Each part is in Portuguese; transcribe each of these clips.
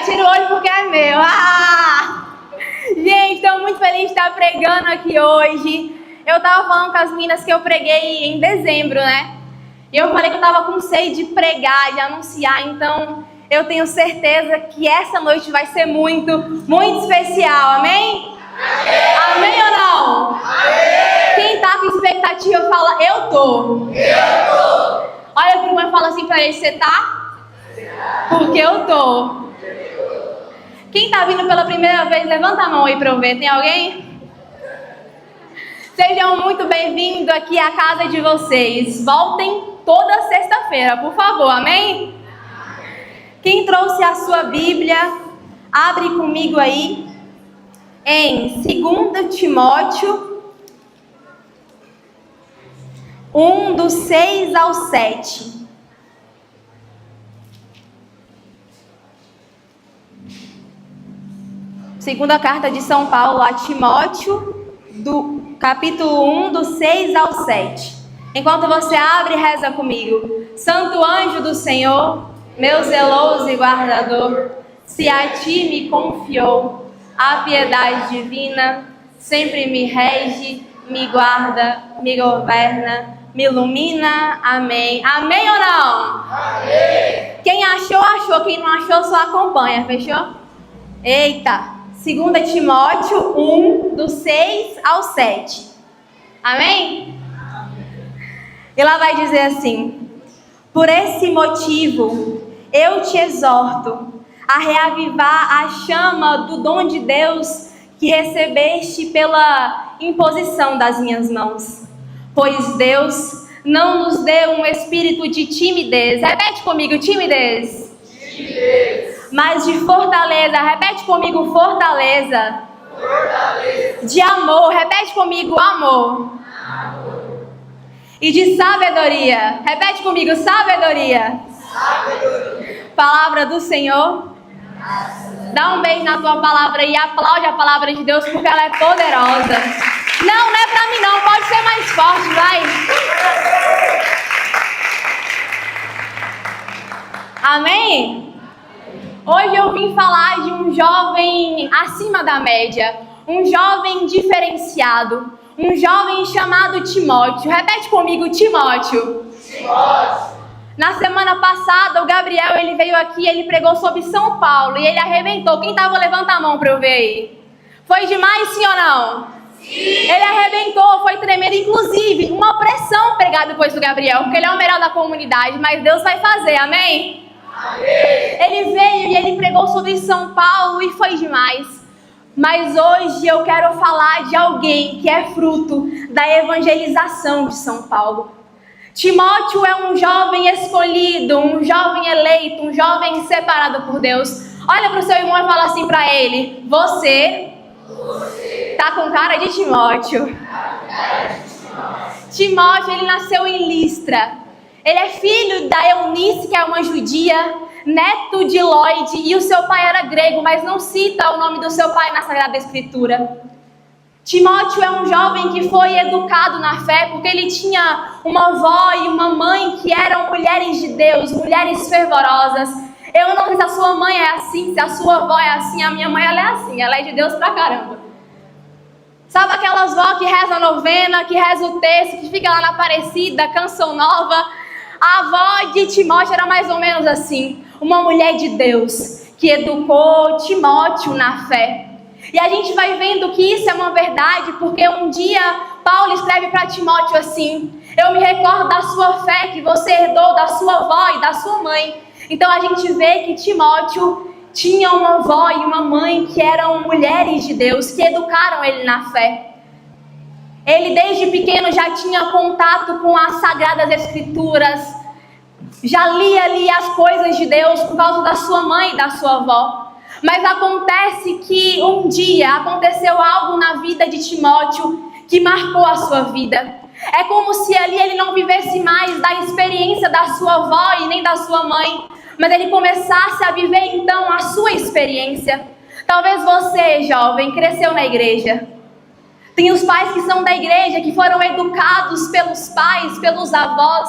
tira o olho porque é meu. Gente, estou muito feliz de estar pregando aqui hoje. Eu estava falando com as meninas que eu preguei em dezembro, né? E eu falei que eu estava com sede de pregar, de anunciar. Então, eu tenho certeza que essa noite vai ser muito, muito especial. Amém? Amém ou não? Amém. Quem está com expectativa fala, eu tô. Olha para o irmão e fala assim para ele, você tá? Porque eu tô. Quem está vindo pela primeira vez, levanta a mão aí para eu ver. Tem alguém? Sejam muito bem-vindos aqui à casa de vocês. Voltem toda sexta-feira, por favor, amém? Quem trouxe a sua Bíblia, abre comigo aí em 2 Timóteo 1, do 6 ao 7. Segunda carta de São Paulo a Timóteo, do capítulo 1, do 6 ao 7. Enquanto você abre, reza comigo. Santo anjo do Senhor, meu zeloso e guardador, se a ti me confiou a piedade divina, sempre me rege, me guarda, me governa, me ilumina. Amém. Amém ou não? Amém. Quem achou, achou. Quem não achou, só acompanha. Fechou? Eita. 2 Timóteo 1, do 6 ao 7. Amém? E lá vai dizer assim: por esse motivo, eu te exorto a reavivar a chama do dom de Deus que recebeste pela imposição das minhas mãos. Pois Deus não nos deu um espírito de timidez. Repete comigo, timidez. Mas de fortaleza. Repete comigo, fortaleza. De amor. Repete comigo, amor. E de sabedoria. Repete comigo, sabedoria. Palavra do Senhor. Dá um beijo na tua palavra e aplaude a palavra de Deus, porque ela é poderosa. Não é pra mim não, pode ser mais forte, vai. Amém? Hoje eu vim falar de um jovem acima da média, um jovem diferenciado, um jovem chamado Timóteo. Repete comigo, Timóteo. Na semana passada, o Gabriel, ele veio aqui, ele pregou sobre São Paulo e ele arrebentou. Quem estava, levanta a mão para eu ver aí. Foi demais, sim ou não? Sim. Ele arrebentou, foi tremendo. Inclusive, uma pressão pregar depois do Gabriel, porque ele é o melhor da comunidade, mas Deus vai fazer, amém? Ele veio e ele pregou sobre São Paulo e foi demais. Mas hoje eu quero falar de alguém que é fruto da evangelização de São Paulo. Timóteo é um jovem escolhido, um jovem eleito, um jovem separado por Deus. Olha para o seu irmão e fala assim para ele: você tá com cara de Timóteo. Timóteo, ele nasceu em Listra. Ele é filho da Eunice, que é uma judia, neto de Lloyd, e o seu pai era grego, mas não cita o nome do seu pai na Sagrada Escritura. Timóteo é um jovem que foi educado na fé, porque ele tinha uma avó e uma mãe que eram mulheres de Deus, mulheres fervorosas. Eu não sei se a sua mãe é assim, se a sua avó é assim, a minha mãe ela é assim, ela é de Deus pra caramba. Sabe aquelas vó que reza a novena, que reza o texto, que fica lá na Aparecida, Canção Nova? A avó de Timóteo era mais ou menos assim, uma mulher de Deus, que educou Timóteo na fé. E a gente vai vendo que isso é uma verdade, porque um dia Paulo escreve para Timóteo assim: eu me recordo da sua fé que você herdou da sua avó e da sua mãe. Então a gente vê que Timóteo tinha uma avó e uma mãe que eram mulheres de Deus, que educaram ele na fé. Ele desde pequeno já tinha contato com as Sagradas Escrituras, já lia ali as coisas de Deus por causa da sua mãe e da sua avó. Mas acontece que um dia aconteceu algo na vida de Timóteo que marcou a sua vida. É como se ali ele não vivesse mais da experiência da sua avó e nem da sua mãe, mas ele começasse a viver então a sua experiência. Talvez você, jovem, cresceu na igreja. Tem os pais que são da igreja, que foram educados pelos pais, pelos avós.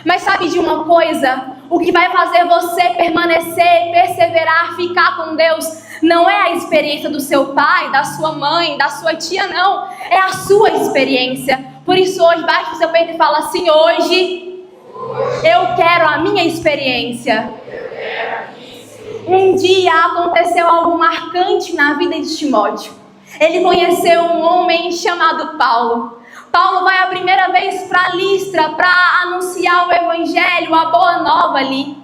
Mas sabe de uma coisa? O que vai fazer você permanecer, perseverar, ficar com Deus, não é a experiência do seu pai, da sua mãe, da sua tia, não. É a sua experiência. Por isso hoje, bate no seu peito e fala assim: hoje eu quero a minha experiência. Um dia aconteceu algo marcante na vida de Timóteo. Ele conheceu um homem chamado Paulo. Paulo vai a primeira vez para Listra para anunciar o evangelho, a boa nova ali.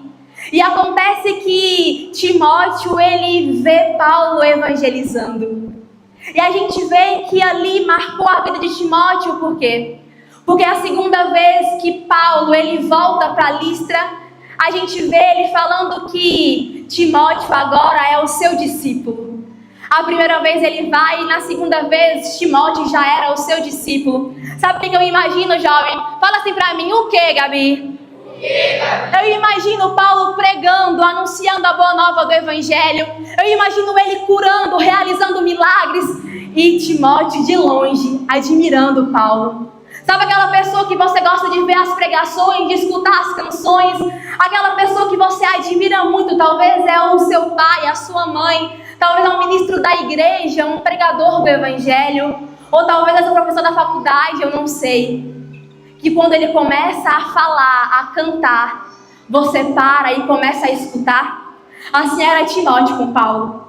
E acontece que Timóteo, ele vê Paulo evangelizando. E a gente vê que ali marcou a vida de Timóteo, por quê? Porque a segunda vez que Paulo, ele volta para Listra, a gente vê ele falando que Timóteo agora é o seu discípulo. A primeira vez ele vai e na segunda vez Timóteo já era o seu discípulo. Sabe o que eu imagino, jovem? Fala assim pra mim, o que, Gabi? Eu imagino Paulo pregando, anunciando a boa nova do evangelho. Eu imagino ele curando, realizando milagres. E Timóteo de longe, admirando Paulo. Sabe aquela pessoa que você gosta de ver as pregações, de escutar as canções? Aquela pessoa que você admira muito, talvez é o seu pai, a sua mãe, talvez é um ministro da igreja, um pregador do evangelho, ou talvez é o professor da faculdade, eu não sei. Que quando ele começa a falar, a cantar, você para e começa a escutar. Assim era Timóteo com Paulo.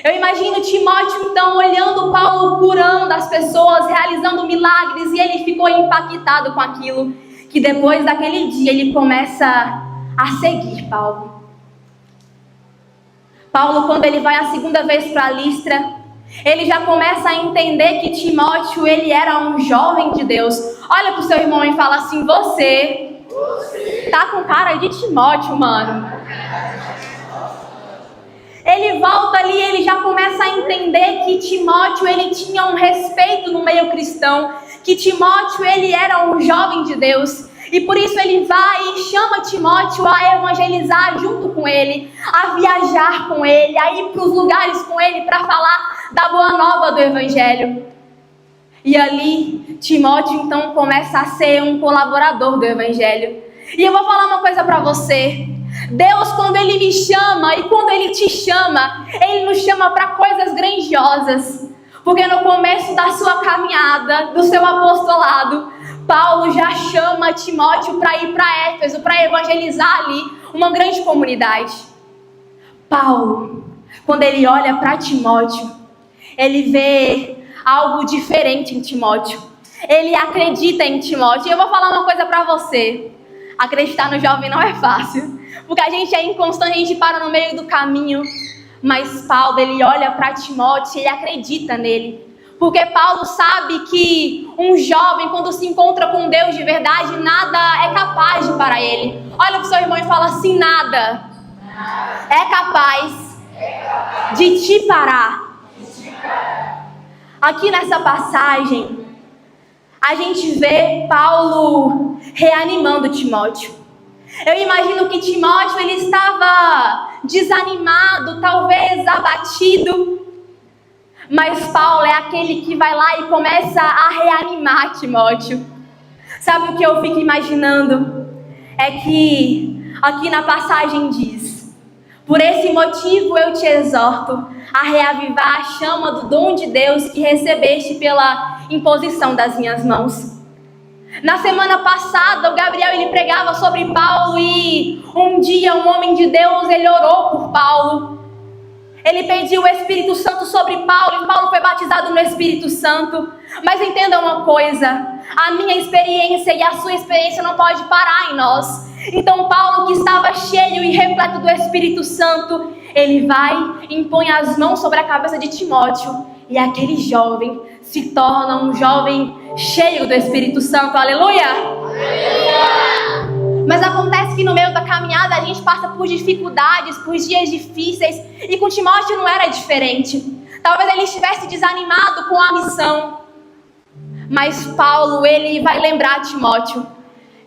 Eu imagino Timóteo então olhando Paulo curando as pessoas, realizando milagres, e ele ficou impactado com aquilo, que depois daquele dia ele começa a seguir Paulo. Paulo, quando ele vai a segunda vez para Listra, ele já começa a entender que Timóteo, ele era um jovem de Deus. Olha para o seu irmão e fala assim: você tá com cara de Timóteo, mano. Ele volta ali, ele já começa a entender que Timóteo, ele tinha um respeito no meio cristão, que Timóteo, ele era um jovem de Deus, e por isso ele vai e chama Timóteo a evangelizar junto com ele, a viajar com ele, a ir para os lugares com ele para falar da boa nova do evangelho. E ali, Timóteo então começa a ser um colaborador do evangelho. E eu vou falar uma coisa para você. Deus, quando Ele me chama e quando Ele te chama, Ele nos chama para coisas grandiosas. Porque no começo da sua caminhada, do seu apostolado, Paulo já chama Timóteo para ir para Éfeso, para evangelizar ali uma grande comunidade. Paulo, quando ele olha para Timóteo, ele vê algo diferente em Timóteo. Ele acredita em Timóteo. E eu vou falar uma coisa para você. Acreditar no jovem não é fácil, porque a gente é inconstante, a gente para no meio do caminho. Mas Paulo, ele olha para Timóteo e ele acredita nele. Porque Paulo sabe que um jovem, quando se encontra com Deus de verdade, nada é capaz de parar ele. Olha para o seu irmão e fala assim: nada é capaz de te parar. Aqui nessa passagem, a gente vê Paulo reanimando Timóteo. Eu imagino que Timóteo, ele estava desanimado, talvez abatido. Mas Paulo é aquele que vai lá e começa a reanimar Timóteo. Sabe o que eu fico imaginando? É que aqui na passagem diz: por esse motivo eu te exorto a reavivar a chama do dom de Deus que recebeste pela imposição das minhas mãos. Na semana passada, o Gabriel, ele pregava sobre Paulo, e um dia um homem de Deus, ele orou por Paulo. Ele pediu o Espírito Santo sobre Paulo, e Paulo foi batizado no Espírito Santo. Mas entenda uma coisa: a minha experiência e a sua experiência não pode parar em nós. Então Paulo, que estava cheio e repleto do Espírito Santo, ele vai e impõe as mãos sobre a cabeça de Timóteo, e aquele jovem se torna um jovem cheio do Espírito Santo. Aleluia! Aleluia! Mas acontece que no meio da caminhada a gente passa por dificuldades, por dias difíceis, e com Timóteo não era diferente. Talvez ele estivesse desanimado com a missão, mas Paulo, ele vai lembrar Timóteo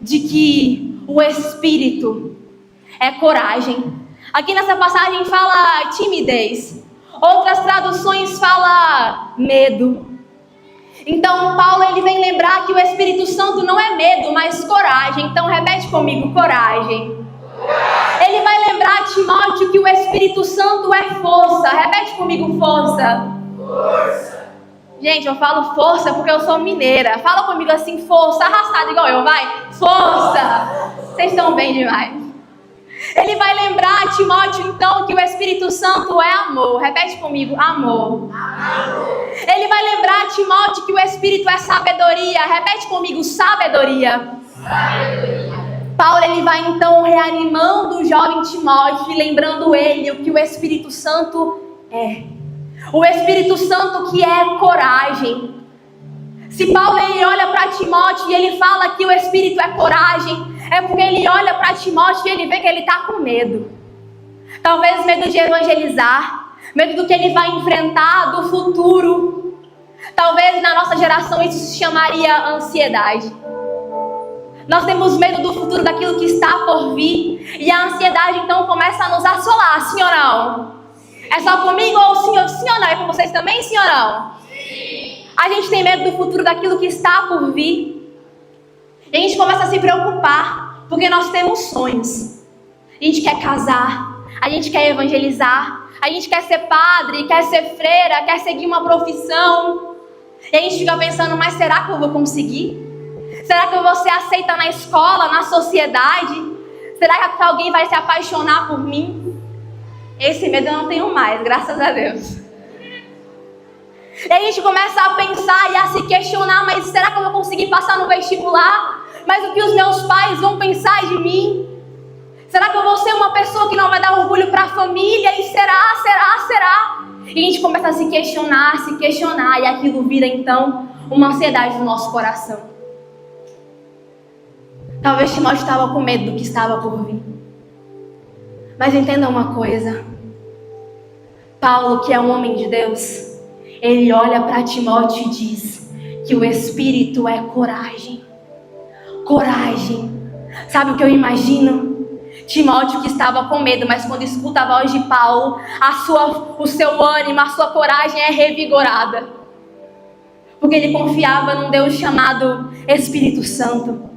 de que o Espírito é coragem. Aqui nessa passagem fala timidez, outras traduções fala medo. Então Paulo, ele vem lembrar que o Espírito Santo não é medo, mas coragem. Então repete comigo: coragem. Ele vai lembrar a Timóteo que o Espírito Santo é força. Repete comigo, força. Gente, eu falo força porque eu sou mineira. Fala comigo assim, força, arrastado igual eu, vai. Força. Vocês estão bem demais. Ele vai lembrar a Timóteo, então, que o Espírito Santo é amor. Repete comigo, amor. Ele vai lembrar a Timóteo que o Espírito é sabedoria. Repete comigo, sabedoria. Paulo, ele vai, então, reanimando o jovem Timóteo e lembrando ele o que o Espírito Santo é. O Espírito Santo que é coragem. Se Paulo ele olha para Timóteo e ele fala que o Espírito é coragem, é porque ele olha para Timóteo e ele vê que ele está com medo. Talvez medo de evangelizar, medo do que ele vai enfrentar, do futuro. Talvez na nossa geração isso se chamaria ansiedade. Nós temos medo do futuro, daquilo que está por vir. E a ansiedade então começa a nos assolar, sim ou não? É só comigo ou sim ou não? É com vocês também, sim ou não? Sim. A gente tem medo do futuro, daquilo que está por vir. E a gente começa a se preocupar, porque nós temos sonhos. A gente quer casar, a gente quer evangelizar, a gente quer ser padre, quer ser freira, quer seguir uma profissão. E a gente fica pensando, mas será que eu vou conseguir? Será que eu vou ser aceita na escola, na sociedade? Será que alguém vai se apaixonar por mim? Esse medo eu não tenho mais, graças a Deus. E a gente começa a pensar e a se questionar, mas será que eu vou conseguir passar no vestibular? Mas o que os meus pais vão pensar de mim? Será que eu vou ser uma pessoa que não vai dar orgulho para a família? E será? E a gente começa a se questionar, e aquilo vira então uma ansiedade no nosso coração. Talvez Timóteo estava com medo do que estava por vir. Mas entenda uma coisa. Paulo, que é um homem de Deus, ele olha para Timóteo e diz que o Espírito é coragem. Coragem. Sabe o que eu imagino? Timóteo que estava com medo, mas quando escuta a voz de Paulo, o seu ânimo, a sua coragem é revigorada. Porque ele confiava num Deus chamado Espírito Santo.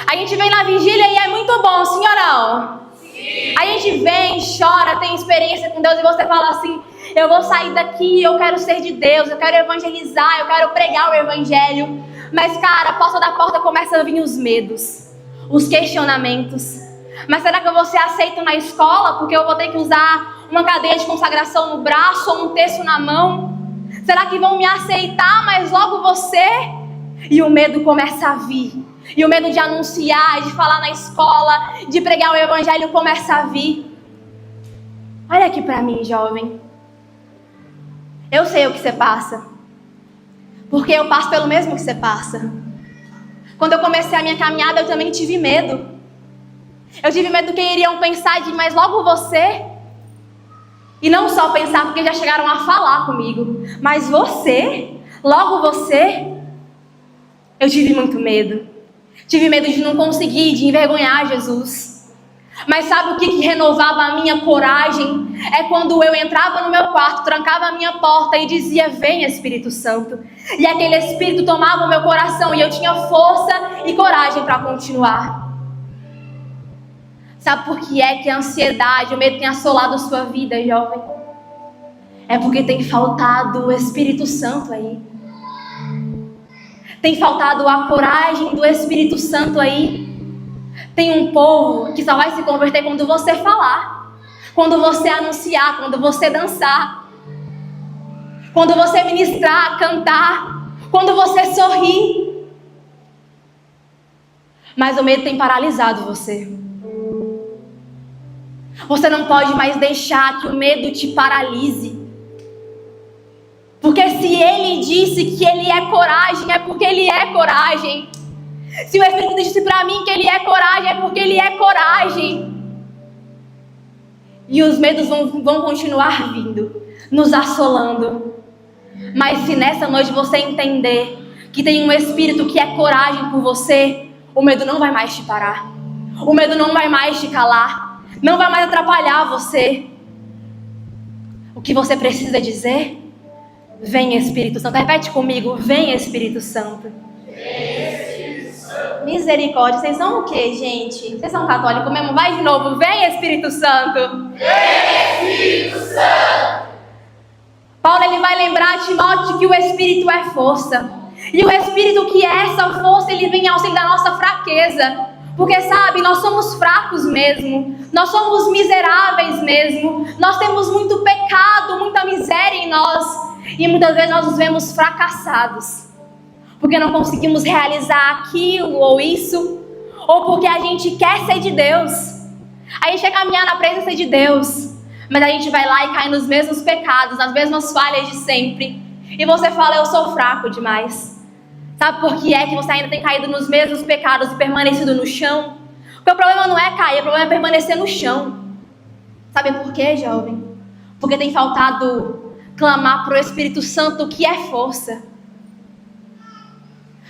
A gente vem na vigília e é muito bom, sim ou não? Sim. A gente vem, chora, tem experiência com Deus e você fala assim, eu vou sair daqui, eu quero ser de Deus, eu quero evangelizar, eu quero pregar o evangelho. Mas cara, a porta da porta começa a vir os medos, os questionamentos. Mas será que eu vou ser aceito na escola porque eu vou ter que usar uma cadeia de consagração no braço ou um terço na mão? Será que vão me aceitar, mas logo você? E o medo começa a vir. E o medo de anunciar, de falar na escola, de pregar o evangelho começa a vir. Olha aqui pra mim, jovem. Eu sei o que você passa. Porque eu passo pelo mesmo que você passa. Quando eu comecei a minha caminhada, eu também tive medo. Eu tive medo do que iriam pensar de, mas logo você. E não só pensar, porque já chegaram a falar comigo. Mas você, logo você. Eu tive muito medo. Tive medo de não conseguir, de envergonhar Jesus. Mas sabe o que renovava a minha coragem? É quando eu entrava no meu quarto, trancava a minha porta e dizia, vem Espírito Santo. E aquele Espírito tomava o meu coração e eu tinha força e coragem para continuar. Sabe por que é que a ansiedade, o medo tem assolado a sua vida, jovem? É porque tem faltado o Espírito Santo aí. Tem faltado a coragem do Espírito Santo aí. Tem um povo que só vai se converter quando você falar, quando você anunciar, quando você dançar, quando você ministrar, cantar, quando você sorrir. Mas o medo tem paralisado você. Você não pode mais deixar que o medo te paralise. Porque se ele disse que ele é coragem, é porque ele é coragem. Se o Espírito disse para mim que ele é coragem, é porque ele é coragem. E os medos vão continuar vindo, nos assolando. Mas se nessa noite você entender que tem um Espírito que é coragem por você, o medo não vai mais te parar. O medo não vai mais te calar. Não vai mais atrapalhar você. O que você precisa dizer? Vem Espírito Santo. Repete comigo. Vem Espírito Santo. Vem Espírito Santo. Misericórdia, vocês são o quê, gente? Vocês são católicos mesmo? Vai de novo, vem Espírito Santo. Vem Espírito Santo. Paulo, ele vai lembrar a Timóteo que o Espírito é força. E o Espírito que é essa força, ele vem ao auxílio da nossa fraqueza. Porque, sabe, nós somos fracos mesmo. Nós somos miseráveis mesmo. Nós temos muito pecado, muita miséria em nós. E muitas vezes nós nos vemos fracassados. Porque não conseguimos realizar aquilo ou isso. Ou porque a gente quer ser de Deus. A gente quer caminhar na presença de Deus. Mas a gente vai lá e cai nos mesmos pecados, nas mesmas falhas de sempre. E você fala, eu sou fraco demais. Sabe por que é que você ainda tem caído nos mesmos pecados e permanecido no chão? Porque o problema não é cair, o problema é permanecer no chão. Sabe por quê, jovem? Porque tem faltado clamar para o Espírito Santo, que é força.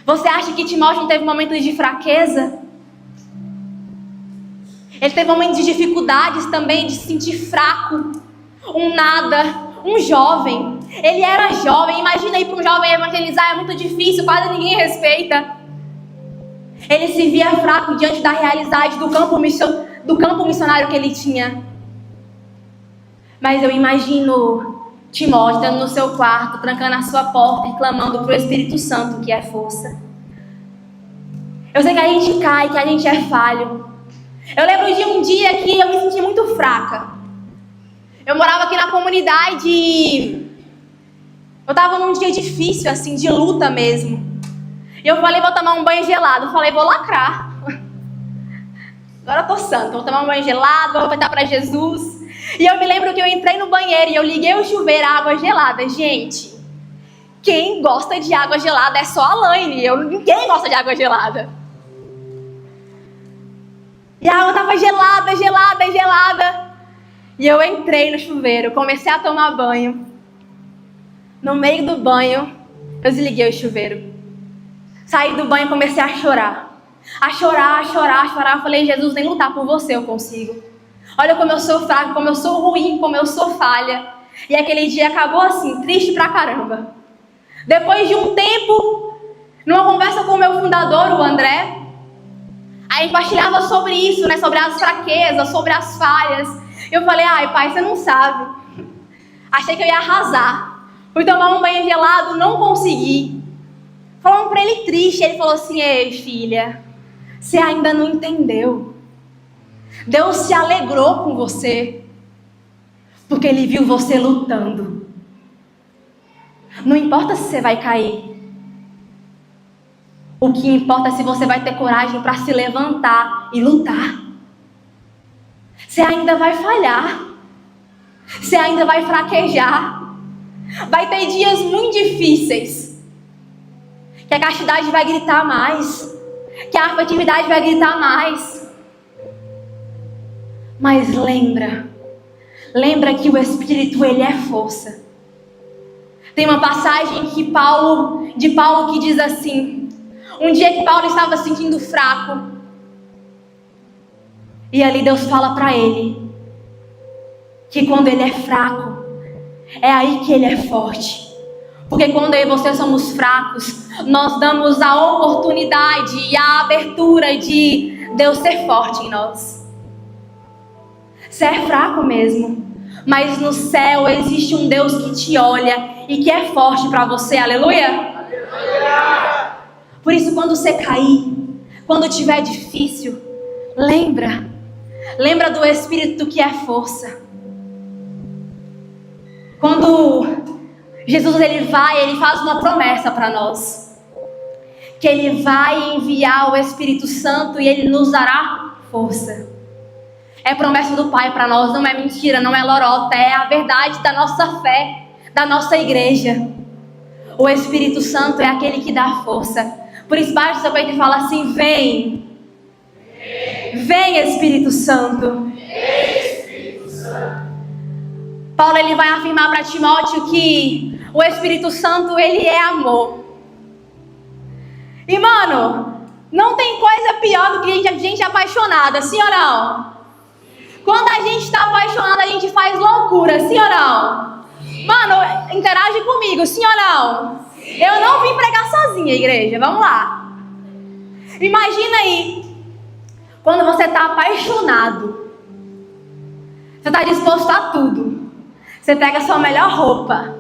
Você acha que Timóteo não teve momentos de fraqueza? Ele teve momentos de dificuldades também, de se sentir fraco, um nada, um jovem. Ele era jovem, imagina aí para um jovem evangelizar, é muito difícil, quase ninguém respeita. Ele se via fraco diante da realidade do campo missionário que ele tinha. Mas eu imagino Timóteo estando no seu quarto, trancando a sua porta e clamando para o Espírito Santo, que é força. Eu sei que a gente cai, que a gente é falho. Eu lembro de um dia que eu me senti muito fraca. Eu morava aqui na comunidade e eu estava num dia difícil, assim, de luta mesmo. E eu falei, vou tomar um banho gelado. Eu falei, vou lacrar. Agora eu tô santa, vou tomar um banho gelado, vou aproveitar para Jesus. E eu me lembro que eu entrei no banheiro e eu liguei o chuveiro, a água gelada. Gente, quem gosta de água gelada é só a Laine. Ninguém gosta de água gelada. E a água estava gelada, gelada, gelada. E eu entrei no chuveiro, comecei a tomar banho. No meio do banho, eu desliguei o chuveiro. Saí do banho e comecei a chorar. A chorar, a chorar, a chorar. Eu falei, Jesus, nem lutar por você eu consigo. Olha como eu sou fraco, como eu sou ruim, como eu sou falha. E aquele dia acabou assim, triste pra caramba. Depois de um tempo, numa conversa com o meu fundador, o André, a gente partilhava sobre isso, né? Sobre as fraquezas, sobre as falhas. Eu falei, ai pai, você não sabe. Achei que eu ia arrasar. Fui tomar um banho gelado, não consegui. Falando pra ele triste, ele falou assim, ei filha, você ainda não entendeu. Deus se alegrou com você, porque Ele viu você lutando. Não importa se você vai cair. O que importa é se você vai ter coragem para se levantar e lutar. Você ainda vai falhar. Você ainda vai fraquejar. Vai ter dias muito difíceis. Que a castidade vai gritar mais. Que a afetividade vai gritar mais. Mas lembra que o Espírito, ele é força. Tem uma passagem de Paulo que diz assim, um dia que Paulo estava se sentindo fraco, e ali Deus fala para ele, que quando ele é fraco, é aí que ele é forte. Porque quando eu e você somos fracos, nós damos a oportunidade e a abertura de Deus ser forte em nós. Você é fraco mesmo, mas no céu existe um Deus que te olha e que é forte para você, aleluia? Aleluia! Por isso, quando você cair, quando tiver difícil, lembra do Espírito que é força. Quando Jesus ele faz uma promessa para nós, que ele vai enviar o Espírito Santo e ele nos dará força. É promessa do Pai para nós, não é mentira, não é lorota, é a verdade da nossa fé, da nossa igreja. O Espírito Santo é aquele que dá força. Por isso, baixa o seu peito e fala assim, vem. Vem, Espírito Santo. Vem, Espírito Santo. Paulo ele vai afirmar para Timóteo que o Espírito Santo, ele é amor. E, mano, não tem coisa pior do que a gente apaixonada, sim ou não? Quando a gente está apaixonado, a gente faz loucura, sim ou não? Mano, interage comigo, sim ou não? Eu não vim pregar sozinha, igreja, vamos lá. Imagina aí, quando você está apaixonado, você está disposto a tudo. Você pega a sua melhor roupa,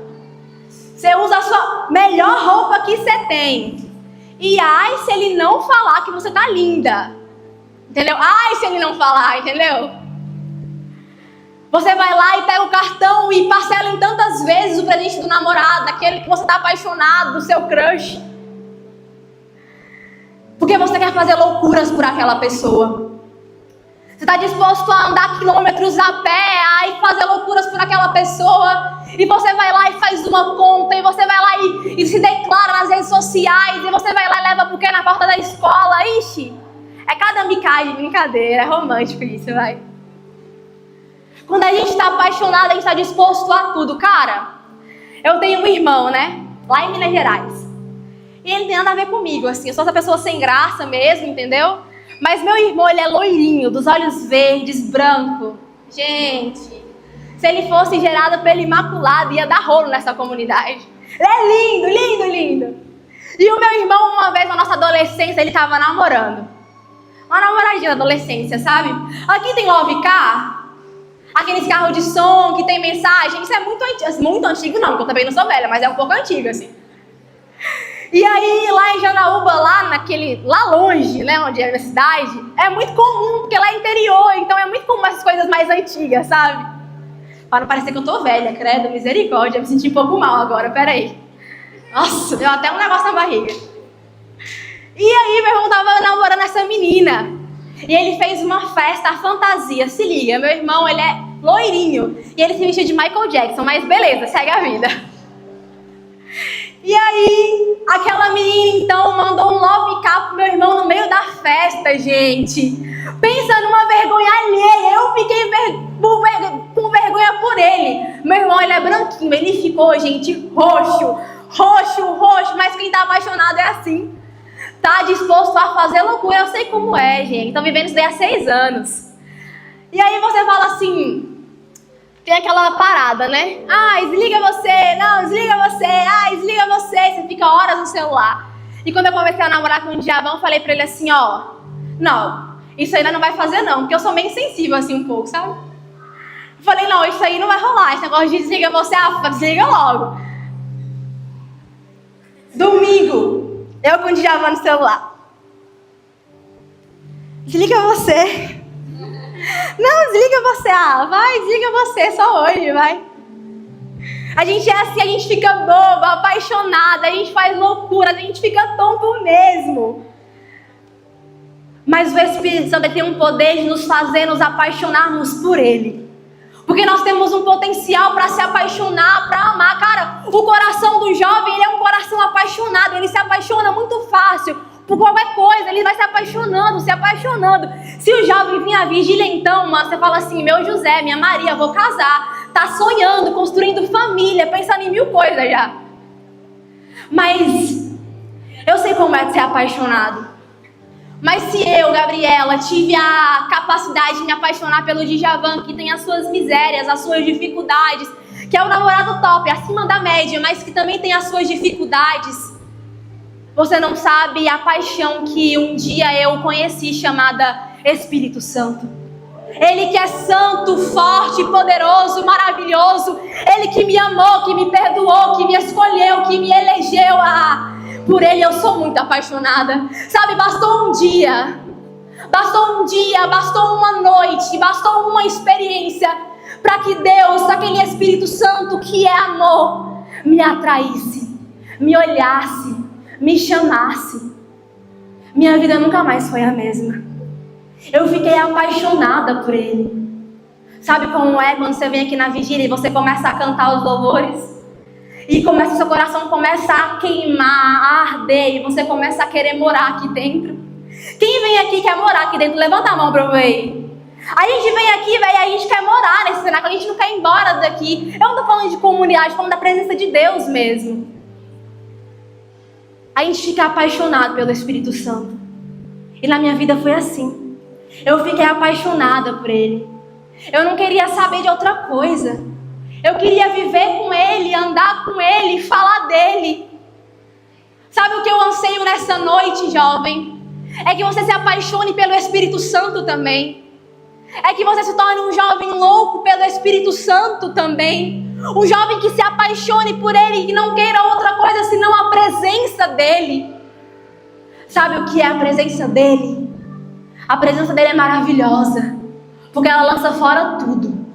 você usa a sua melhor roupa que você tem. E ai, se ele não falar que você tá linda. Entendeu? Ai, se ele não falar, entendeu? Você vai lá e pega o cartão e parcela em tantas vezes o presente do namorado, daquele que você tá apaixonado, do seu crush. Porque você quer fazer loucuras por aquela pessoa. Você está disposto a andar quilômetros a pé e fazer loucuras por aquela pessoa. E você vai lá e faz uma conta. E você vai lá e se declara nas redes sociais. E você vai lá e leva buquê na porta da escola. Ixi, é cada micagem, brincadeira. É romântico isso, vai. Quando a gente está apaixonado, a gente está disposto a tudo. Cara, eu tenho um irmão, né? Lá em Minas Gerais. E ele não tem nada a ver comigo, assim. Eu sou essa pessoa sem graça mesmo, entendeu? Mas meu irmão, ele é loirinho, dos olhos verdes, branco. Gente, se ele fosse gerado pelo Imaculado, ia dar rolo nessa comunidade. Ele é lindo, lindo, lindo. E o meu irmão, uma vez na nossa adolescência, ele tava namorando. Uma namoradinha da adolescência, sabe? Aqui tem Love Car, aqueles carros de som que tem mensagem. Isso é muito antigo não, porque eu também não sou velha, mas é um pouco antigo, assim. E aí, lá em Janaúba, lá longe, né, onde é a minha cidade, é muito comum, porque lá é interior, então é muito comum essas coisas mais antigas, sabe? Para não parecer que eu tô velha, credo, misericórdia, eu me senti um pouco mal agora, peraí. Nossa, deu até um negócio na barriga. E aí, meu irmão tava namorando essa menina, e ele fez uma festa, a fantasia, se liga, meu irmão, ele é loirinho, e ele se vestiu de Michael Jackson, mas beleza, segue a vida. E aí, aquela menina, então, mandou um love car pro meu irmão no meio da festa, gente. Pensa numa vergonha alheia. Eu fiquei com vergonha por ele. Meu irmão, ele é branquinho. Ele ficou, gente, roxo. Mas quem tá apaixonado é assim. Tá disposto a fazer loucura. Eu sei como é, gente. Tô vivendo isso daí há 6 anos. E aí você fala assim... Tem aquela parada, né? Ah, desliga você, não, desliga você, desliga você. Você fica horas no celular. E quando eu comecei a namorar com o Diabão, eu falei pra ele assim, ó. Não, isso ainda não vai fazer não, porque eu sou meio sensível assim um pouco, sabe? Eu falei, não, isso aí não vai rolar. Esse negócio de desliga você, desliga logo. Domingo, eu com o Djavan no celular. Desliga você. Não, desliga você, vai, desliga você, só hoje, vai. A gente é assim, a gente fica boba, apaixonada, a gente faz loucuras, a gente fica tonto mesmo. Mas o Espírito Santo tem um poder de nos fazer nos apaixonarmos por Ele. Porque nós temos um potencial para se apaixonar, para amar. Cara, o coração do jovem, ele é um coração apaixonado, ele se apaixona muito fácil. Por qualquer coisa, ele vai se apaixonando. Se o jovem vir à vigília, então, você fala assim, meu José, minha Maria, vou casar. Tá sonhando, construindo família, pensando em 1000 coisas já. Mas eu sei como é de ser apaixonado. Mas se eu, Gabriela, tive a capacidade de me apaixonar pelo Djavan, que tem as suas misérias, as suas dificuldades, que é o namorado top, acima da média, mas que também tem as suas dificuldades, você não sabe a paixão que um dia eu conheci, chamada Espírito Santo. Ele que é santo, forte, poderoso, maravilhoso. Ele que me amou, que me perdoou, que me escolheu, que me elegeu. Por Ele eu sou muito apaixonada. Sabe, bastou um dia, bastou uma noite, bastou uma experiência para que Deus, aquele Espírito Santo que é amor, me atraísse, me olhasse, me chamasse. Minha vida nunca mais foi a mesma. Eu fiquei apaixonada por Ele. Sabe como é quando você vem aqui na vigília e você começa a cantar os louvores? E seu coração começa a queimar, a arder, e você começa a querer morar aqui dentro. Quem vem aqui quer morar aqui dentro? Levanta a mão pra eu ver. A gente vem aqui, velho, a gente quer morar nesse cenário, a gente não quer ir embora daqui. Eu não tô falando de comunidade, tô falando da presença de Deus mesmo. A gente fica apaixonado pelo Espírito Santo. E na minha vida foi assim. Eu fiquei apaixonada por Ele. Eu não queria saber de outra coisa. Eu queria viver com Ele, andar com Ele, falar dele. Sabe o que eu anseio nessa noite, jovem? É que você se apaixone pelo Espírito Santo também. É que você se torne um jovem louco pelo Espírito Santo também. Um jovem que se apaixone por Ele e que não queira outra coisa senão a presença dEle. Sabe o que é a presença dEle? A presença dEle é maravilhosa, porque ela lança fora tudo.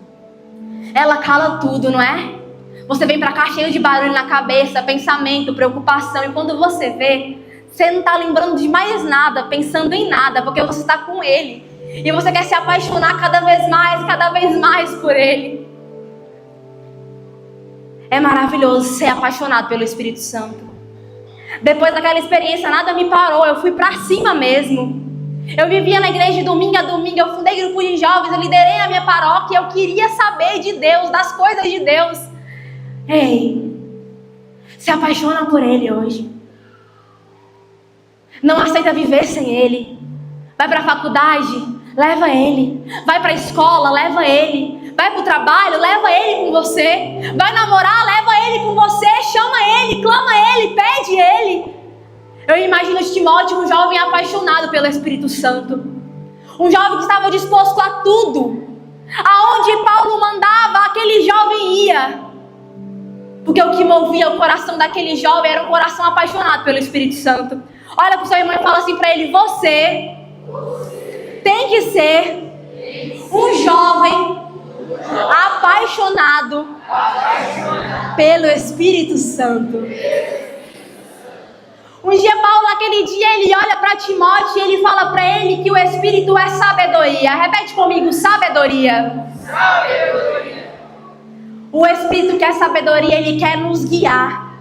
Ela cala tudo, não é? Você vem pra cá cheio de barulho na cabeça, pensamento, preocupação, e quando você vê, você não tá lembrando de mais nada, pensando em nada, porque você está com Ele. E você quer se apaixonar cada vez mais por Ele. É maravilhoso ser apaixonado pelo Espírito Santo. Depois daquela experiência, nada me parou, eu fui pra cima mesmo. Eu vivia na igreja de domingo a domingo, eu fundei grupo de jovens, eu liderei a minha paróquia, eu queria saber de Deus, das coisas de Deus. Ei, se apaixona por Ele hoje. Não aceita viver sem Ele. Vai para a faculdade, leva Ele. Vai para a escola, leva Ele. Vai para o trabalho, leva Ele com você. Vai namorar, leva Ele com você. Chama Ele, clama Ele, pede Ele. Eu imagino Timóteo, um jovem apaixonado pelo Espírito Santo. Um jovem que estava disposto a tudo. Aonde Paulo mandava, aquele jovem ia. Porque o que movia o coração daquele jovem era um coração apaixonado pelo Espírito Santo. Olha para o seu irmão e fala assim para ele: você tem que ser um jovem apaixonado pelo Espírito Santo. Um dia Paulo, naquele dia, ele olha para Timóteo e ele fala para ele que o Espírito é sabedoria. Repete comigo: sabedoria. Sabedoria. O Espírito que é sabedoria, ele quer nos guiar.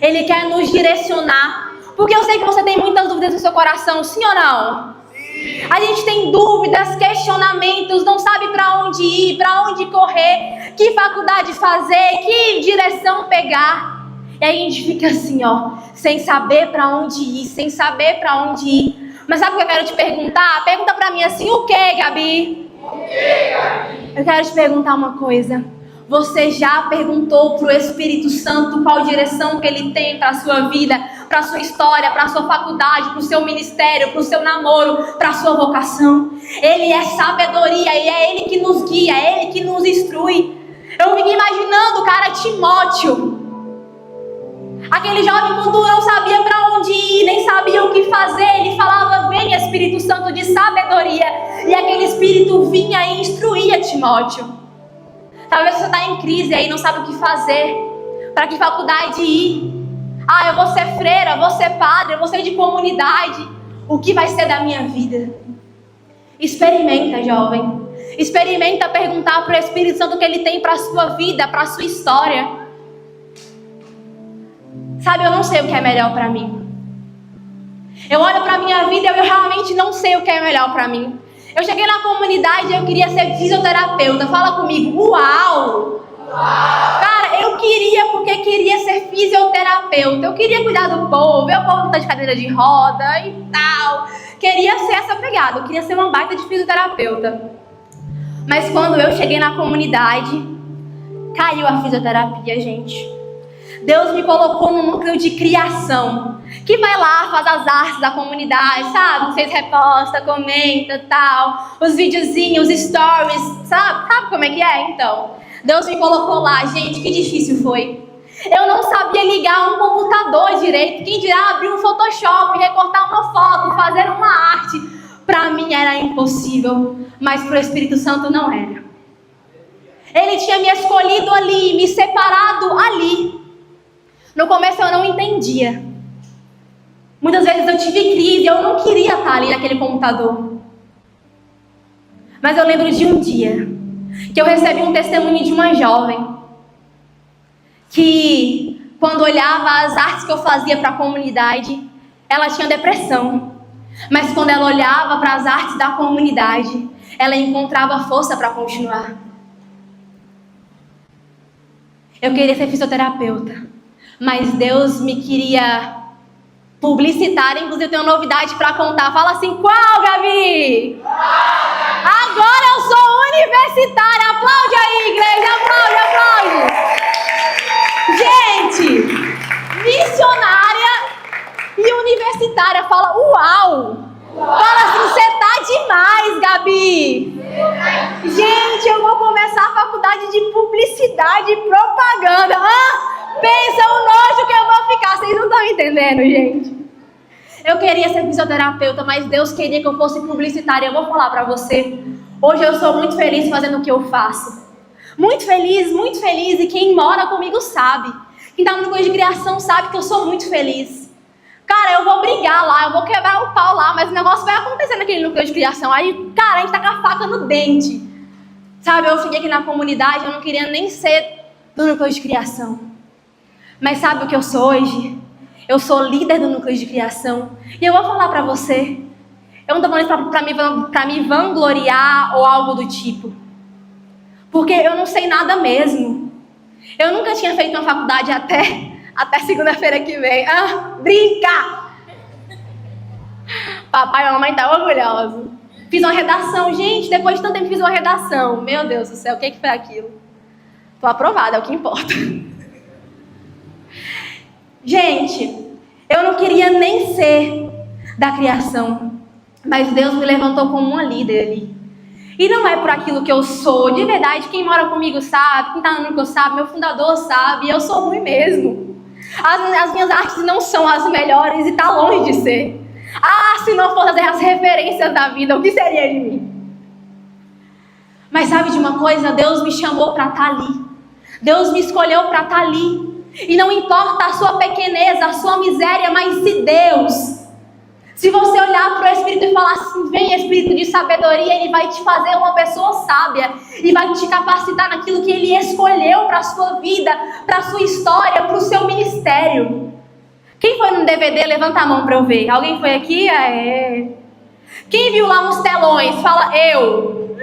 Ele quer nos direcionar. Porque eu sei que você tem muitas dúvidas no seu coração, sim ou não? Sim. A gente tem dúvidas, questionamentos, não sabe para onde ir, para onde correr, que faculdade fazer, que direção pegar. E aí a gente fica assim, ó, sem saber para onde ir, sem saber para onde ir. Mas sabe o que eu quero te perguntar? Pergunta para mim assim: o que, Gabi? O que, Gabi? Eu quero te perguntar uma coisa. Você já perguntou para o Espírito Santo qual direção que Ele tem para a sua vida, para a sua história, para a sua faculdade, para o seu ministério, para o seu namoro, para a sua vocação? Ele é sabedoria e é Ele que nos guia, é Ele que nos instrui. Eu fico imaginando o cara Timóteo, aquele jovem, quando não sabia para onde ir, nem sabia o que fazer, ele falava: vem Espírito Santo de sabedoria, e aquele Espírito vinha e instruía Timóteo. Talvez você está em crise aí, não sabe o que fazer, para que faculdade ir. Ah, eu vou ser freira, vou ser padre, eu vou ser de comunidade. O que vai ser da minha vida? Experimenta, jovem. Experimenta perguntar para o Espírito Santo o que Ele tem para a sua vida, para a sua história. Sabe, eu não sei o que é melhor para mim. Eu olho para a minha vida e eu realmente não sei o que é melhor para mim. Eu cheguei na comunidade e eu queria ser fisioterapeuta. Fala comigo: uau! Cara, eu queria, porque queria ser fisioterapeuta. Eu queria cuidar do povo, eu povo tá de cadeira de roda e tal. Queria ser essa pegada, eu queria ser uma baita de fisioterapeuta. Mas quando eu cheguei na comunidade, caiu a fisioterapia, gente. Deus me colocou num núcleo de criação, que vai lá, faz as artes da comunidade, sabe? Vocês repostam, comentam, tal, os videozinhos, os stories, sabe? Sabe como é que é? Então, Deus me colocou lá, gente, que difícil foi. Eu não sabia ligar um computador direito, quem dirá abrir um Photoshop, recortar uma foto, fazer uma arte. Para mim era impossível, mas para o Espírito Santo não era. Ele tinha me escolhido ali, me separado ali. No começo eu não entendia. Muitas vezes eu tive crise, eu não queria estar ali naquele computador. Mas eu lembro de um dia que eu recebi um testemunho de uma jovem que, quando olhava as artes que eu fazia para a comunidade, ela tinha depressão. Mas quando ela olhava para as artes da comunidade, ela encontrava força para continuar. Eu queria ser fisioterapeuta, mas Deus me queria publicitar. Inclusive eu tenho uma novidade para contar. Fala assim: qual, Gabi? Agora eu sou universitária. Aplaude aí, igreja, aplaude, aplaude. Gente, missionária e universitária. Fala: uau! sabe? Gente, eu vou começar a faculdade de publicidade e propaganda. Pensa o nojo que eu vou ficar. Vocês não estão entendendo, gente. Eu queria ser fisioterapeuta, mas Deus queria que eu fosse publicitária. Eu vou falar pra você. Hoje eu sou muito feliz fazendo o que eu faço. Muito feliz, e quem mora comigo sabe. Quem tá no núcleo de criação sabe que eu sou muito feliz. Cara, eu vou brigar lá, eu vou quebrar o pau lá, mas o negócio vai acontecer naquele núcleo de criação. Aí, cara, a gente tá com a faca no dente. Sabe, eu fiquei aqui na comunidade, eu não queria nem ser do núcleo de criação. Mas sabe o que eu sou hoje? Eu sou líder do núcleo de criação. E eu vou falar pra você. Eu não tô falando isso pra me vangloriar ou algo do tipo. Porque eu não sei nada mesmo. Eu nunca tinha feito uma faculdade até segunda-feira que vem. Brinca! Papai e mamãe tá orgulhosos. Fiz uma redação, gente. Depois de tanto tempo fiz uma redação. Meu Deus do céu, o que foi aquilo? Tô aprovada, é o que importa. Gente, eu não queria nem ser da criação. Mas Deus me levantou como uma líder ali. E não é por aquilo que eu sou. De verdade, quem mora comigo sabe, quem tá no núcleo sabe, meu fundador sabe, eu sou ruim mesmo. As minhas artes não são as melhores e tá longe de ser. Se não fossem as referências da vida, o que seria de mim? Mas sabe de uma coisa? Deus me chamou para estar ali. Deus me escolheu para estar ali. E não importa a sua pequeneza, a sua miséria, mas se você olhar para o Espírito e falar assim, vem Espírito de sabedoria, Ele vai te fazer uma pessoa sábia e vai te capacitar naquilo que Ele escolheu para a sua vida, para a sua história, para o seu ministério. Quem foi no DVD? Levanta a mão para eu ver. Alguém foi aqui? Quem viu lá nos telões? Fala, eu.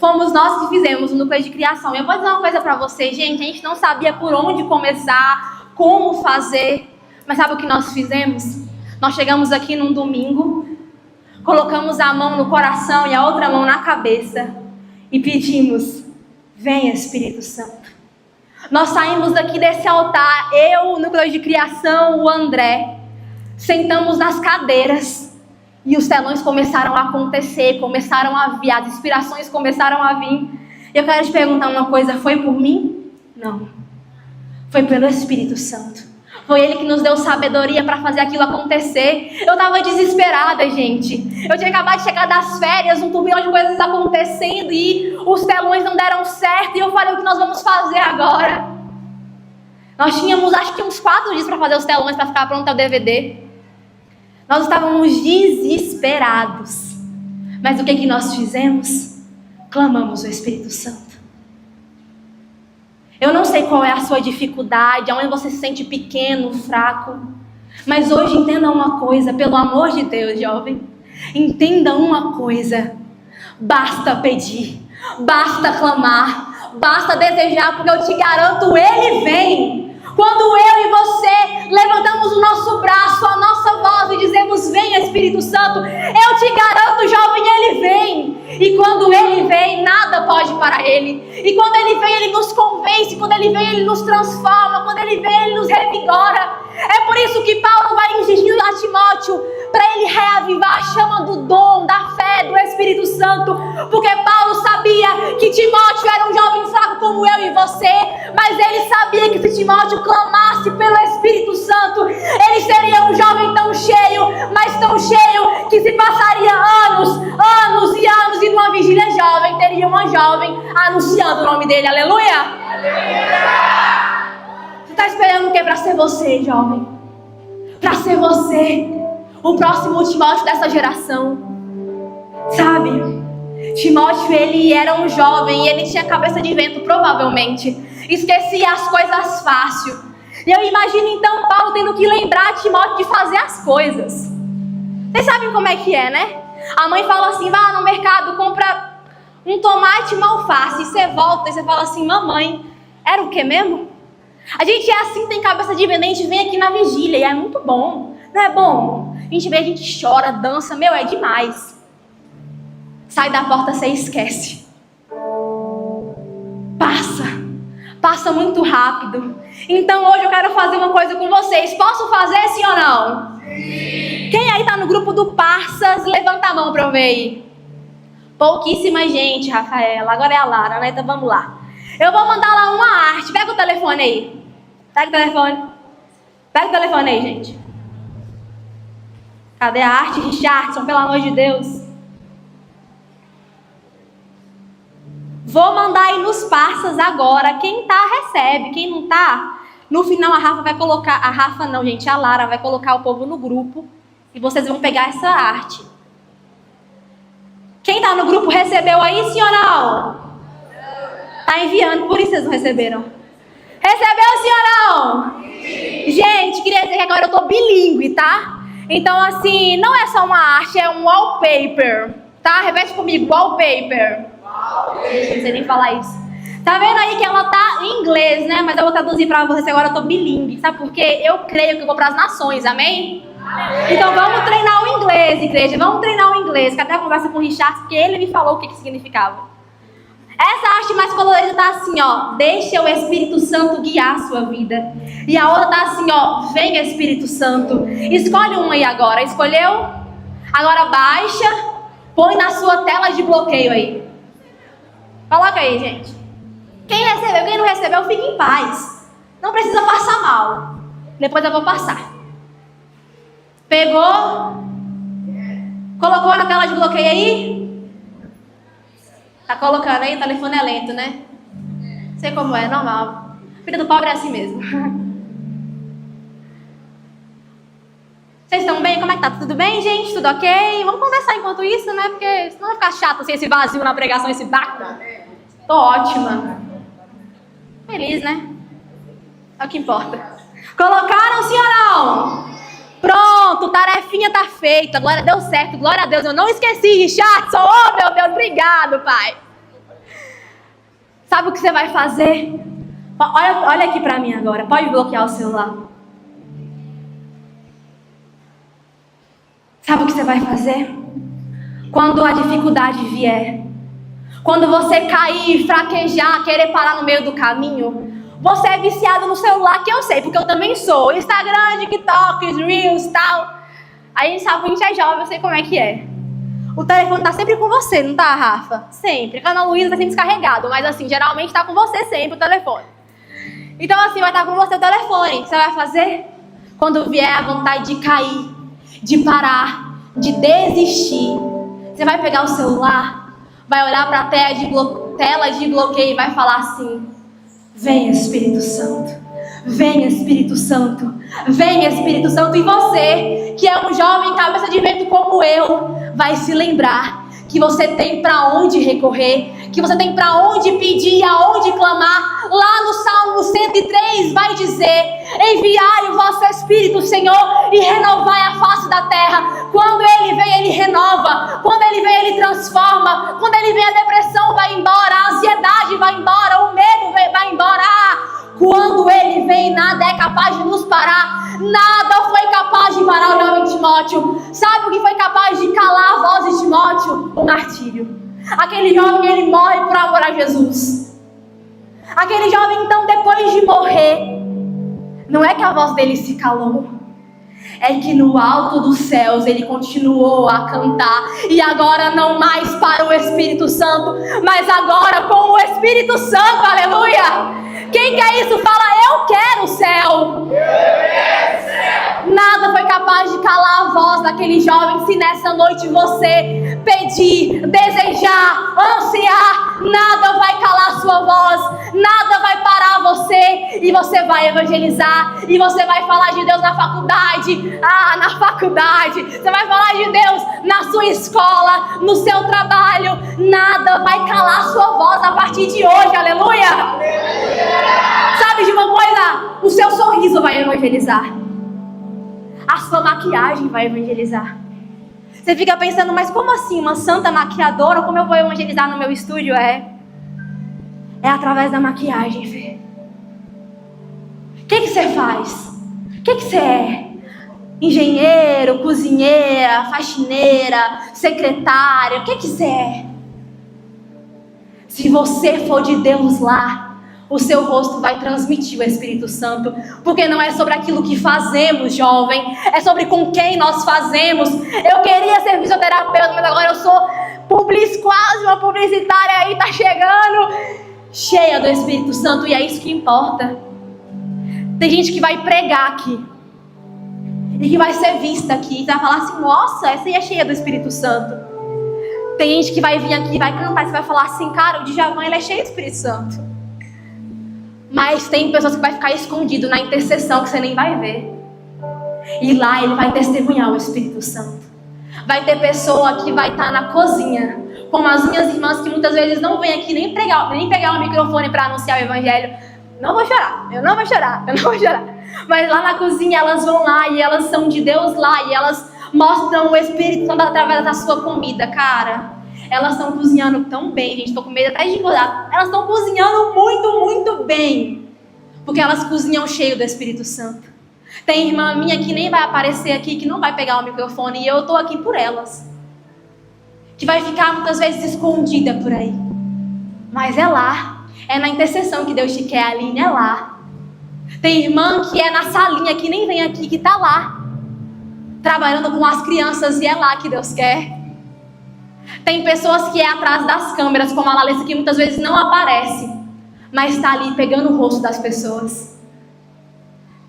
Fomos nós que fizemos o núcleo de criação. Eu vou dizer uma coisa para vocês, gente. A gente não sabia por onde começar, como fazer. Mas sabe o que nós fizemos? Nós chegamos aqui num domingo, colocamos a mão no coração e a outra mão na cabeça e pedimos, venha Espírito Santo. Nós saímos daqui desse altar, eu, o núcleo de criação, o André, sentamos nas cadeiras e os telões começaram a acontecer, começaram a vir, as inspirações começaram a vir. E eu quero te perguntar uma coisa, foi por mim? Não, foi pelo Espírito Santo. Foi Ele que nos deu sabedoria para fazer aquilo acontecer. Eu estava desesperada, gente. Eu tinha acabado de chegar das férias, um turbilhão de coisas acontecendo e os telões não deram certo. E eu falei, o que nós vamos fazer agora? Nós tínhamos, acho que uns 4 dias para fazer os telões, para ficar pronto o DVD. Nós estávamos desesperados. Mas o que nós fizemos? Clamamos o Espírito Santo. Eu não sei qual é a sua dificuldade, aonde você se sente pequeno, fraco. Mas hoje entenda uma coisa, pelo amor de Deus, jovem. Entenda uma coisa. Basta pedir, basta clamar, basta desejar, porque eu te garanto, Ele vem. Quando eu e você levantamos o nosso braço, a nossa voz e dizemos, vem Espírito Santo, eu te garanto, jovem, Ele vem. E quando Ele vem, nada pode parar Ele. E quando Ele vem, Ele nos convence. Quando Ele vem, Ele nos transforma. Quando Ele vem, Ele nos revigora. É por isso que Paulo vai insistindo a Timóteo, para ele reavivar a chama do dom, da fé, do Espírito Santo. Porque Paulo sabia que Timóteo era um jovem fraco como eu e você. Mas ele sabia que se Timóteo clamasse pelo Espírito Santo, ele seria um jovem tão cheio, mas tão cheio, que se passaria anos e anos, e numa vigília jovem, teria uma jovem anunciando o nome dele. Aleluia! Aleluia! Você está esperando o que para ser você, jovem? Para ser você, o próximo Timóteo dessa geração. Sabe? Timóteo, ele era um jovem e ele tinha cabeça de vento, provavelmente. Esquecia as coisas fácil. E eu imagino então Paulo tendo que lembrar Timóteo de fazer as coisas. Vocês sabem como é que é, né? A mãe fala assim, vá no mercado, compra um tomate e uma alface. E você volta e você fala assim, mamãe, era o que mesmo? A gente é assim, tem cabeça de vento, a gente vem aqui na vigília e é muito bom. Não é bom? A gente vê, a gente chora, dança, é demais. Sai da porta, você esquece. Passa muito rápido. Então hoje eu quero fazer uma coisa com vocês. Posso fazer, sim ou não? Sim. Quem aí tá no grupo do Parsas, levanta a mão pra eu ver aí. Pouquíssima gente, Rafaela. Agora é a Lara, né? Então vamos lá. Eu vou mandar lá uma arte. Pega o telefone aí. Pega o telefone. Pega o telefone aí, gente. Cadê a arte, Richardson? Pelo amor de Deus. Vou mandar aí nos parças agora. Quem tá, recebe. Quem não tá, no final a Rafa vai colocar... A Rafa não, gente. A Lara vai colocar o povo no grupo. E vocês vão pegar essa arte. Quem tá no grupo recebeu aí, sim ou não? Tá enviando, por isso vocês não receberam. Recebeu, sim ou não? Gente, queria dizer que agora eu tô bilíngue, tá? Então, assim, não é só uma arte, é um wallpaper. Tá? Repete comigo, wallpaper. Gente, não sei nem falar isso. Tá vendo aí que ela tá em inglês, né? Mas eu vou traduzir pra vocês agora, eu tô bilíngue. Sabe por quê? Eu creio que eu vou pras nações, amém? Então vamos treinar o inglês, igreja. Vamos treinar o inglês. Que até a conversa com o Richard, porque ele me falou o que significava. Essa arte mais colorida tá assim, ó. Deixa o Espírito Santo guiar a sua vida. E a outra tá assim, ó. Venha, Espírito Santo. Escolhe uma aí agora. Escolheu? Agora baixa. Põe na sua tela de bloqueio aí. Coloca aí, gente. Quem recebeu, quem não recebeu, fique em paz. Não precisa passar mal. Depois eu vou passar. Pegou? Colocou na tela de bloqueio aí? Tá colocando aí? O telefone é lento, né? Sei como é, normal. Filho do pobre é assim mesmo. Vocês estão bem? Como é que tá? Tudo bem, gente? Tudo ok? Vamos conversar enquanto isso, né? Porque senão vai ficar chato assim, esse vazio na pregação, esse vácuo. Tô ótima. Feliz, né? É o que importa. Colocaram, sim ou não? Pronto, tarefinha tá feita. Glória, deu certo. Glória a Deus. Eu não esqueci, Richardson. Oh, meu Deus, obrigado, pai. Sabe o que você vai fazer? Olha aqui pra mim agora. Pode bloquear o celular. Sabe o que você vai fazer? Quando a dificuldade vier, quando você cair, fraquejar, querer parar no meio do caminho, você é viciado no celular, que eu sei, porque eu também sou. Instagram, TikTok, Reels, tal. Aí a gente sabe que a gente é jovem, eu sei como é que é. O telefone tá sempre com você, não tá, Rafa? Sempre. A Ana Luísa tá sempre descarregado, mas assim, geralmente tá com você sempre o telefone. Então assim, vai estar com você o telefone. O que você vai fazer? Quando vier a vontade de cair, de parar, de desistir, você vai pegar o celular, vai olhar pra tela de bloqueio e vai falar assim: venha, Espírito Santo, venha, Espírito Santo, venha, Espírito Santo. E você, que é um jovem cabeça de vento como eu, vai se lembrar que você tem para onde recorrer, que você tem para onde pedir, aonde clamar. Lá no Salmo 103 vai dizer: enviai o vosso Espírito, Senhor, e renovai a face da terra. Quando Ele vem, Ele renova. Quando Ele vem, Ele transforma. Quando Ele vem, a depressão vai embora, a ansiedade vai embora, o medo vai embora. Quando Ele vem, nada é capaz de nos parar. Nada foi capaz de parar o jovem Timóteo. Sabe o que foi capaz de calar a voz de Timóteo? O martírio. Aquele jovem, ele morre por amor a Jesus. Aquele jovem, então, depois de morrer, não é que a voz dele se calou, é que no alto dos céus ele continuou a cantar. E agora não mais para o Espírito Santo, mas agora com o Espírito Santo, aleluia. Quem quer isso? Fala: eu quero o céu. Nada foi capaz de calar a voz daquele jovem. Se nessa noite você pedir, desejar, ansiar, nada vai calar a sua voz, nada vai parar você, e você vai evangelizar, e você vai falar de Deus na faculdade. Na faculdade, você vai falar de Deus na sua escola, no seu trabalho. Nada vai calar a sua voz a partir de hoje, aleluia. Sabe de uma coisa? O seu sorriso vai evangelizar. A sua maquiagem vai evangelizar. Você fica pensando: mas como assim uma santa maquiadora? Como eu vou evangelizar no meu estúdio? É através da maquiagem, Fê. O que você faz? O que você é? Engenheiro, cozinheira, faxineira, secretária. O que você é? Se você for de Deus lá, o seu rosto vai transmitir o Espírito Santo. Porque não é sobre aquilo que fazemos, jovem, é sobre com quem nós fazemos. Eu queria ser fisioterapeuta, mas agora eu sou quase uma publicitária aí tá chegando, cheia do Espírito Santo, e é isso que importa. Tem gente que vai pregar aqui e que vai ser vista aqui, e vai falar assim: nossa, essa aí é cheia do Espírito Santo. Tem gente que vai vir aqui, vai cantar, e você vai falar assim: cara, o Djavan, ele é cheio do Espírito Santo. Mas tem pessoas que vai ficar escondido na intercessão, que você nem vai ver. E lá ele vai testemunhar o Espírito Santo. Vai ter pessoa que vai estar na cozinha, como as minhas irmãs, que muitas vezes não vêm aqui nem pegar o microfone para anunciar o Evangelho. Não vou chorar, eu não vou chorar. Mas lá na cozinha elas vão lá e elas são de Deus lá, e elas mostram o Espírito Santo através da sua comida, cara. Elas estão cozinhando tão bem, gente, tô com medo até de engordar. Elas estão cozinhando muito, muito bem, porque elas cozinham cheio do Espírito Santo. Tem irmã minha que nem vai aparecer aqui, que não vai pegar o microfone, e eu tô aqui por elas, que vai ficar muitas vezes escondida por aí. Mas é lá, é na intercessão que Deus te quer, Aline, é lá. Tem irmã que é na salinha, que nem vem aqui, que tá lá, trabalhando com as crianças, e é lá que Deus quer. Tem pessoas que é atrás das câmeras, como a Lalissa, que muitas vezes não aparece, mas está ali pegando o rosto das pessoas.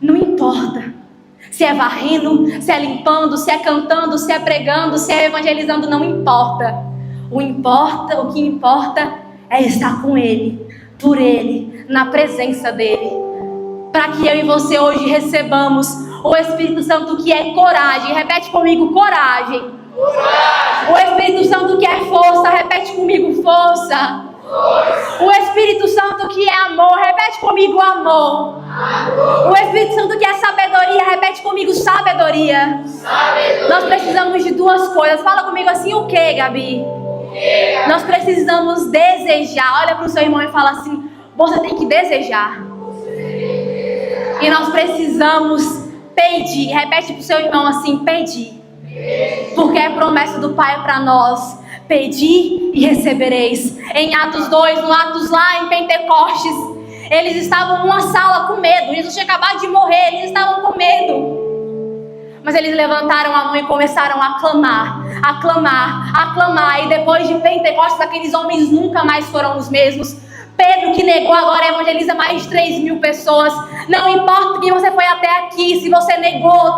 Não importa se é varrendo, se é limpando, se é cantando, se é pregando, se é evangelizando, não importa. O que importa é estar com Ele, por Ele, na presença dEle. Para que eu e você hoje recebamos o Espírito Santo, que é coragem. Repete comigo: coragem. Coragem. O Espírito Santo que é força. Repete comigo: força. Força. O Espírito Santo que é amor. Repete comigo: amor. Amor. O Espírito Santo que é sabedoria. Repete comigo: sabedoria. Sabedoria. Nós precisamos de duas coisas. Fala comigo assim: o que, Gabi? O que, Gabi? Nós precisamos desejar. Olha para o seu irmão e fala assim: você tem que desejar. E nós precisamos pedir. Repete para o seu irmão assim: pedir. Porque é promessa do Pai para nós: pedi e recebereis. Em Atos 2, no Atos lá em Pentecostes, eles estavam numa sala com medo. Jesus tinha acabado de morrer, eles estavam com medo. Mas eles levantaram a mão e começaram a clamar, a clamar, a clamar. E depois de Pentecostes, aqueles homens nunca mais foram os mesmos. Pedro, que negou, agora evangeliza mais de 3.000 pessoas. Não importa que você foi até aqui, se você negou,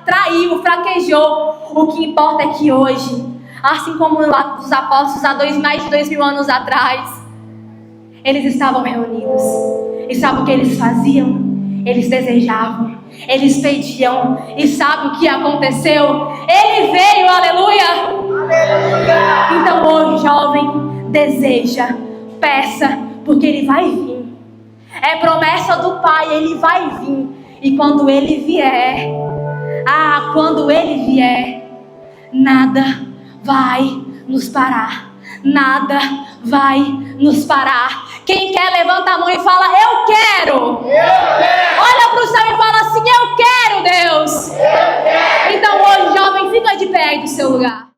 traiu, fraquejou. O que importa é que hoje, assim como os apóstolos há mais de 2.000 anos atrás, eles estavam reunidos. E sabe o que eles faziam? Eles desejavam, eles pediam. E sabe o que aconteceu? Ele veio, aleluia! Aleluia! Então hoje, jovem, deseja, peça, porque Ele vai vir. É promessa do Pai, Ele vai vir. E quando Ele vier, quando Ele vier, nada vai nos parar. Nada vai nos parar. Quem quer, levanta a mão e fala: eu quero.